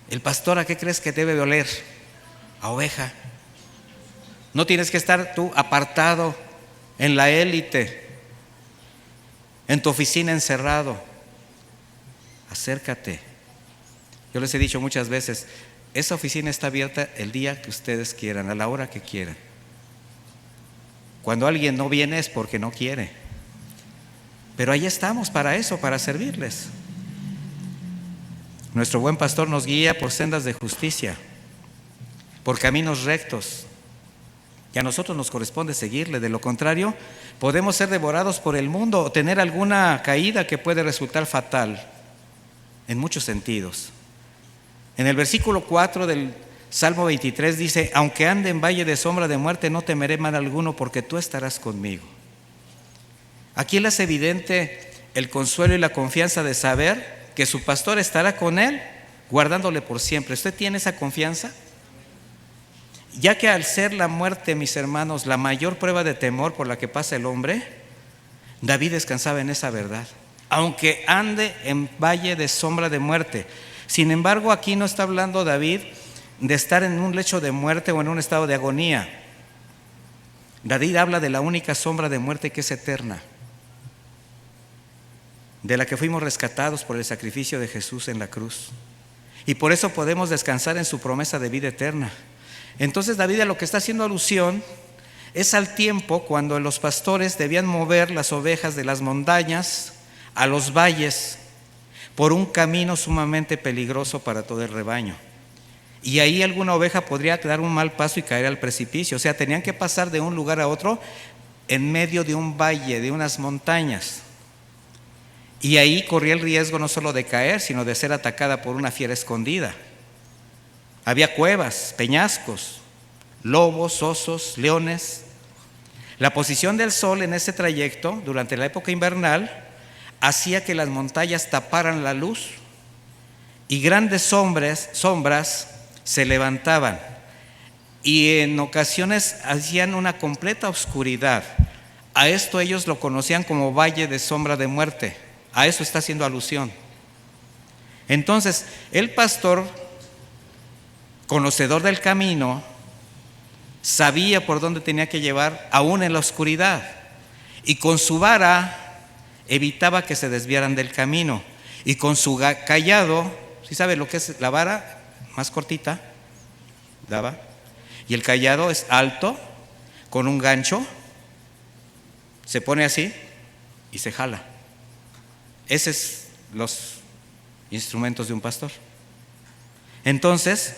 el pastor, ¿a qué crees que debe de oler? A oveja. No tienes que estar tú apartado en la élite, en tu oficina encerrado. Acércate. Yo les he dicho muchas veces, esa oficina está abierta el día que ustedes quieran, a la hora que quieran. Cuando alguien no viene es porque no quiere, pero ahí estamos para eso, para servirles. Nuestro buen pastor nos guía por sendas de justicia, por caminos rectos, y a nosotros nos corresponde seguirle. De lo contrario, podemos ser devorados por el mundo o tener alguna caída que puede resultar fatal en muchos sentidos. En el versículo 4 del Salmo 23 dice: aunque ande en valle de sombra de muerte, no temeré mal alguno, porque tú estarás conmigo. Aquí él hace evidente el consuelo y la confianza de saber que su pastor estará con él, guardándole por siempre. ¿Usted tiene esa confianza? Ya que al ser la muerte, mis hermanos, la mayor prueba de temor por la que pasa el hombre, David descansaba en esa verdad. Aunque ande en valle de sombra de muerte. Sin embargo, aquí no está hablando David de estar en un lecho de muerte o en un estado de agonía. David habla de la única sombra de muerte que es eterna, de la que fuimos rescatados por el sacrificio de Jesús en la cruz. Y por eso podemos descansar en su promesa de vida eterna. Entonces David a lo que está haciendo alusión es al tiempo cuando los pastores debían mover las ovejas de las montañas a los valles por un camino sumamente peligroso para todo el rebaño. Y ahí alguna oveja podría dar un mal paso y caer al precipicio. O sea, tenían que pasar de un lugar a otro en medio de un valle, de unas montañas. Y ahí corría el riesgo no solo de caer, sino de ser atacada por una fiera escondida. Había cuevas, peñascos, lobos, osos, leones. La posición del sol en ese trayecto, durante la época invernal, hacía que las montañas taparan la luz y grandes sombras se levantaban y en ocasiones hacían una completa oscuridad. A esto ellos lo conocían como valle de sombra de muerte. A eso está haciendo alusión. Entonces, el pastor, conocedor del camino, sabía por dónde tenía que llevar, aún en la oscuridad, y con su vara evitaba que se desviaran del camino, y con su cayado, ¿sí sabe lo que es la vara? Más cortita, daba, y el cayado es alto, con un gancho, se pone así y se jala. Esos son los instrumentos de un pastor. Entonces,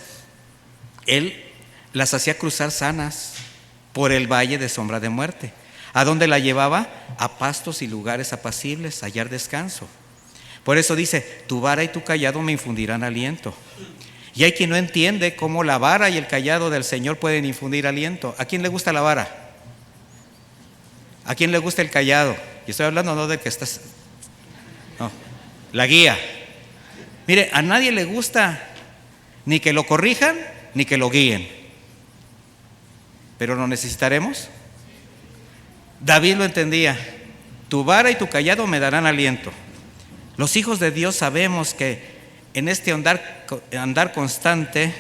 él las hacía cruzar sanas por el valle de sombra de muerte. ¿A dónde la llevaba? A pastos y lugares apacibles, a hallar descanso. Por eso dice, tu vara y tu cayado me infundirán aliento. Y hay quien no entiende cómo la vara y el cayado del Señor pueden infundir aliento. ¿A quién le gusta la vara? ¿A quién le gusta el cayado? Y estoy hablando no de que estás... No, la guía. Mire, a nadie le gusta ni que lo corrijan ni que lo guíen. Pero lo necesitaremos. David lo entendía. Tu vara y tu cayado me darán aliento. Los hijos de Dios sabemos que en este andar constante,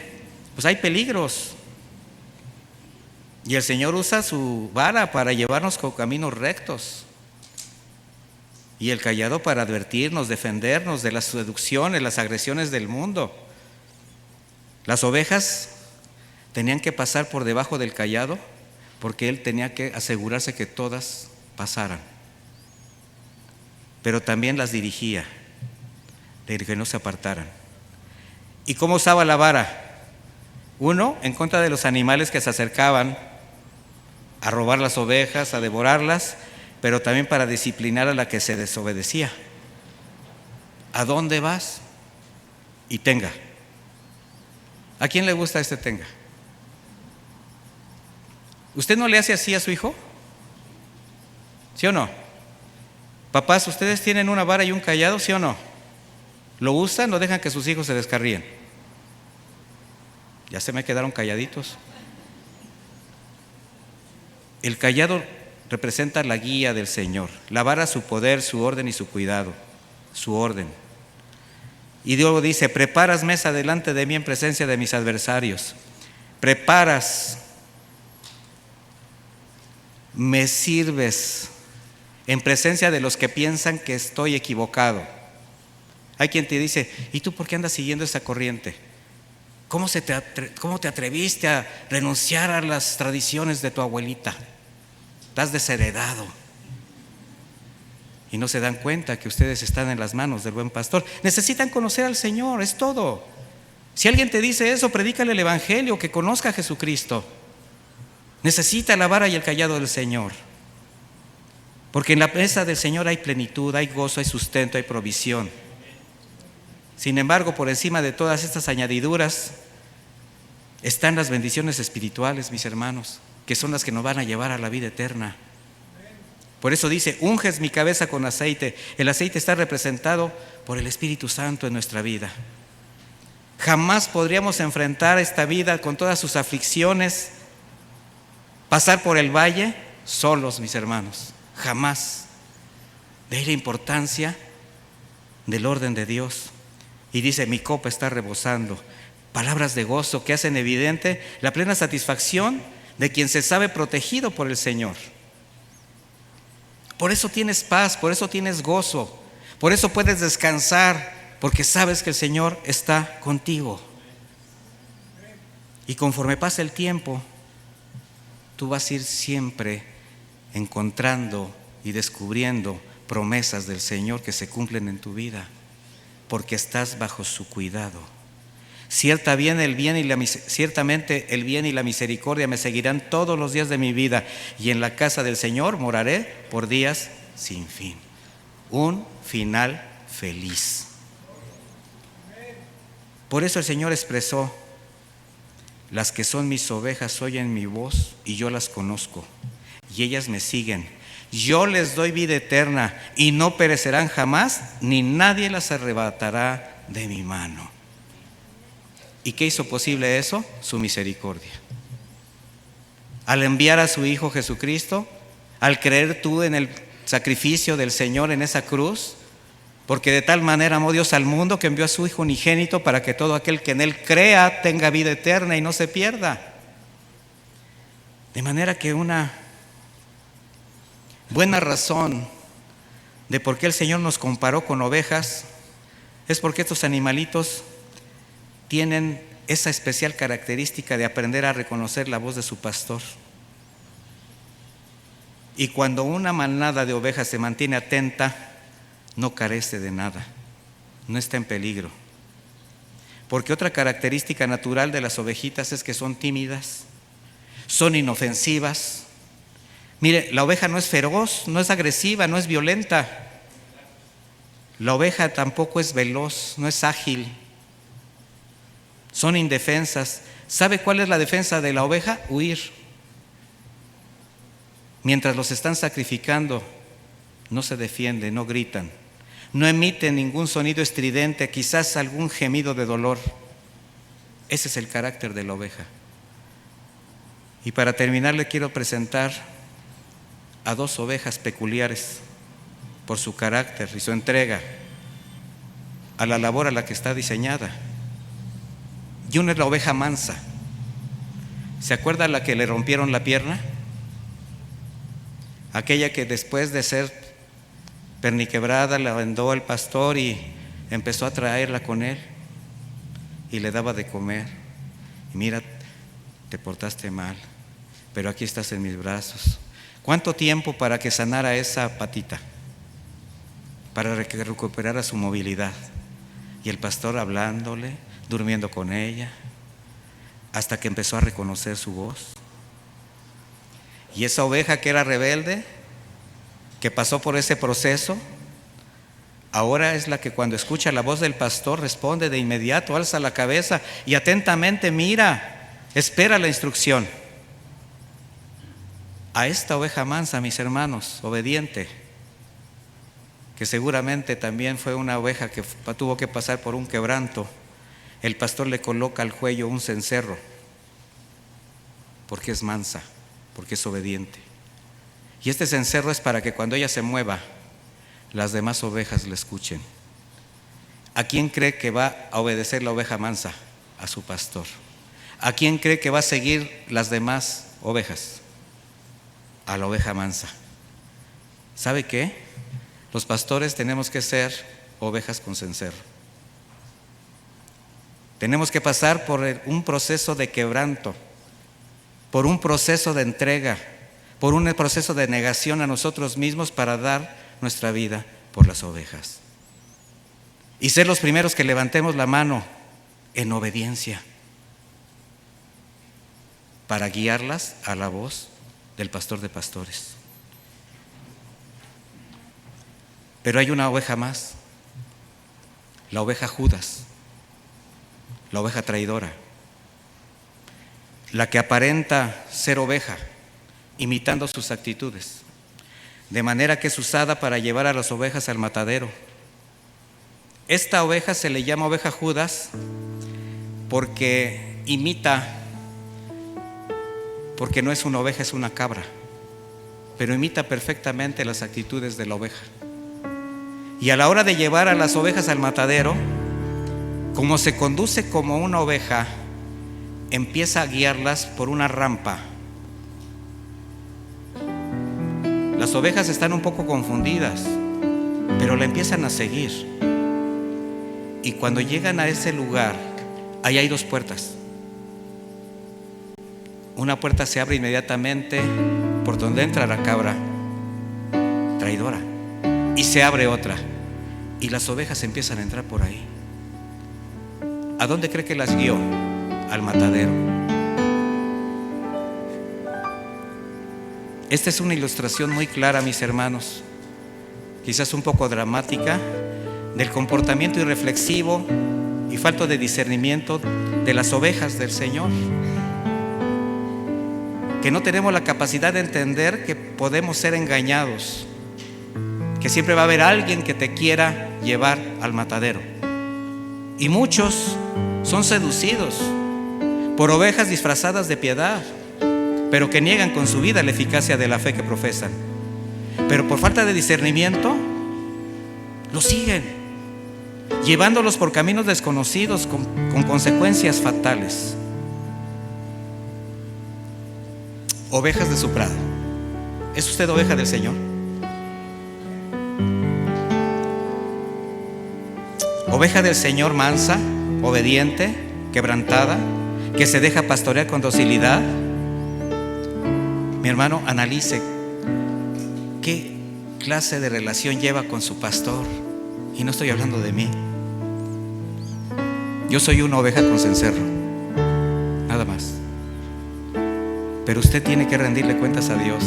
pues hay peligros. Y el Señor usa su vara para llevarnos con caminos rectos. Y el cayado para advertirnos, defendernos de las seducciones, las agresiones del mundo. Las ovejas tenían que pasar por debajo del cayado porque él tenía que asegurarse que todas pasaran. Pero también las dirigía, de que no se apartaran. ¿Y cómo usaba la vara? Uno, en contra de los animales que se acercaban a robar las ovejas, a devorarlas, pero también para disciplinar a la que se desobedecía. ¿A dónde vas? Y tenga. ¿A quién le gusta este tenga? ¿Usted no le hace así a su hijo? ¿Sí o no? Papás, ¿ustedes tienen una vara y un cayado? ¿Sí o no? ¿Lo usan o dejan que sus hijos se descarríen? Ya se me quedaron calladitos. El cayado representa la guía del Señor, la vara su poder, su orden y su cuidado, su orden. Y Dios dice, preparas mesa delante de mí en presencia de mis adversarios. Preparas, me sirves en presencia de los que piensan que estoy equivocado. Hay quien te dice, ¿y tú por qué andas siguiendo esa corriente? ¿Cómo te atreviste a renunciar a las tradiciones de tu abuelita? Estás desheredado. Y no se dan cuenta que ustedes están en las manos del buen pastor. Necesitan conocer al Señor, es todo. Si alguien te dice eso, predícale el evangelio, que conozca a Jesucristo. Necesita la vara y el cayado del Señor. Porque en la mesa del Señor hay plenitud, hay gozo, hay sustento, hay provisión. Sin embargo, por encima de todas estas añadiduras están las bendiciones espirituales, mis hermanos, que son las que nos van a llevar a la vida eterna. Por eso dice, unges mi cabeza con aceite. El aceite está representado por el Espíritu Santo en nuestra vida. Jamás podríamos enfrentar esta vida con todas sus aflicciones, pasar por el valle solos, mis hermanos. Jamás. De ahí la importancia del orden de Dios. Y dice, mi copa está rebosando. Palabras de gozo que hacen evidente la plena satisfacción de quien se sabe protegido por el Señor. Por eso tienes paz, por eso tienes gozo, por eso puedes descansar, porque sabes que el Señor está contigo. Y conforme pasa el tiempo, tú vas a ir siempre encontrando y descubriendo promesas del Señor que se cumplen en tu vida, porque estás bajo su cuidado. Ciertamente el bien y la misericordia me seguirán todos los días de mi vida, y en la casa del Señor moraré por días sin fin. Un final feliz. Por eso el Señor expresó: las que son mis ovejas oyen mi voz y yo las conozco, y ellas me siguen. Yo les doy vida eterna y no perecerán jamás, ni nadie las arrebatará de mi mano. ¿Y qué hizo posible eso? Su misericordia. Al enviar a su Hijo Jesucristo, al creer tú en el sacrificio del Señor en esa cruz, porque de tal manera amó Dios al mundo que envió a su Hijo unigénito para que todo aquel que en Él crea tenga vida eterna y no se pierda. De manera que una buena razón de por qué el Señor nos comparó con ovejas es porque estos animalitos tienen esa especial característica de aprender a reconocer la voz de su pastor. Y cuando una manada de ovejas se mantiene atenta, no carece de nada, no está en peligro. Porque otra característica natural de las ovejitas es que son tímidas, son inofensivas. Mire, la oveja no es feroz, no es agresiva, no es violenta. La oveja tampoco es veloz, no es ágil. Son indefensas. ¿Sabe cuál es la defensa de la oveja? Huir. Mientras los están sacrificando, no se defienden, no gritan, no emiten ningún sonido estridente, quizás algún gemido de dolor. Ese es el carácter de la oveja. Y para terminar, le quiero presentar a dos ovejas peculiares por su carácter y su entrega a la labor a la que está diseñada. Y una es la oveja mansa. ¿Se acuerda la que le rompieron la pierna? Aquella que después de ser perniquebrada la vendó al pastor y empezó a traerla con él y le daba de comer. Y mira, te portaste mal, pero aquí estás en mis brazos. ¿Cuánto tiempo para que sanara esa patita? Para que recuperara su movilidad. Y el pastor hablándole, durmiendo con ella, hasta que empezó a reconocer su voz. Y esa oveja que era rebelde, que pasó por ese proceso, ahora es la que cuando escucha la voz del pastor responde de inmediato, alza la cabeza y atentamente mira, espera la instrucción. A esta oveja mansa, mis hermanos, obediente, que seguramente también fue una oveja que tuvo que pasar por un quebranto, el pastor le coloca al cuello un cencerro, porque es mansa, porque es obediente. Y este cencerro es para que cuando ella se mueva, las demás ovejas le escuchen. ¿A quién cree que va a obedecer la oveja mansa? A su pastor. ¿A quién cree que va a seguir las demás ovejas? A la oveja mansa. ¿Sabe qué? Los pastores tenemos que ser ovejas con cencerro. Tenemos que pasar por un proceso de quebranto, por un proceso de entrega, por un proceso de negación a nosotros mismos para dar nuestra vida por las ovejas. Y ser los primeros que levantemos la mano en obediencia para guiarlas a la voz del pastor de pastores. Pero hay una oveja más, la oveja Judas, la oveja traidora, la que aparenta ser oveja, imitando sus actitudes, de manera que es usada para llevar a las ovejas al matadero. Esta oveja se le llama oveja Judas porque imita, porque no es una oveja, es una cabra, pero imita perfectamente las actitudes de la oveja. Y a la hora de llevar a las ovejas al matadero, como se conduce como una oveja, empieza a guiarlas por una rampa Las ovejas están un poco confundidas, pero la empiezan a seguir. Y cuando llegan a ese lugar, ahí hay dos puertas. Una puerta se abre inmediatamente por donde entra la cabra traidora, y se abre otra, y las ovejas empiezan a entrar por ahí. ¿A dónde cree que las guió? Al matadero. Esta es una ilustración muy clara, mis hermanos, quizás un poco dramática, del comportamiento irreflexivo y falto de discernimiento de las ovejas del Señor, que no tenemos la capacidad de entender que podemos ser engañados, que siempre va a haber alguien que te quiera llevar al matadero. Y muchos son seducidos por ovejas disfrazadas de piedad, pero que niegan con su vida la eficacia de la fe que profesan. Pero por falta de discernimiento, los siguen, llevándolos por caminos desconocidos con consecuencias fatales. Ovejas de su prado. ¿Es usted oveja del Señor? Oveja del Señor, mansa, obediente, quebrantada, que se deja pastorear con docilidad. Mi hermano, analice qué clase de relación lleva con su pastor. Y no estoy hablando de mí. Yo soy una oveja con cencerro, nada más. Pero usted tiene que rendirle cuentas a Dios.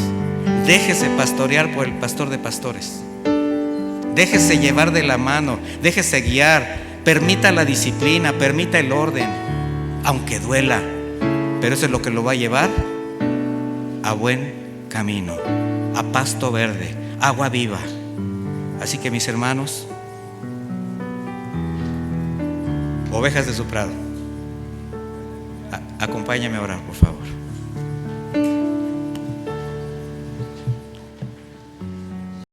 Déjese pastorear por el pastor de pastores. Déjese llevar de la mano, déjese guiar. Permita la disciplina, permita el orden, aunque duela. Pero eso es lo que lo va a llevar a buen camino, a pasto verde, agua viva. Así que, mis hermanos, ovejas de su prado, acompáñame a orar, por favor.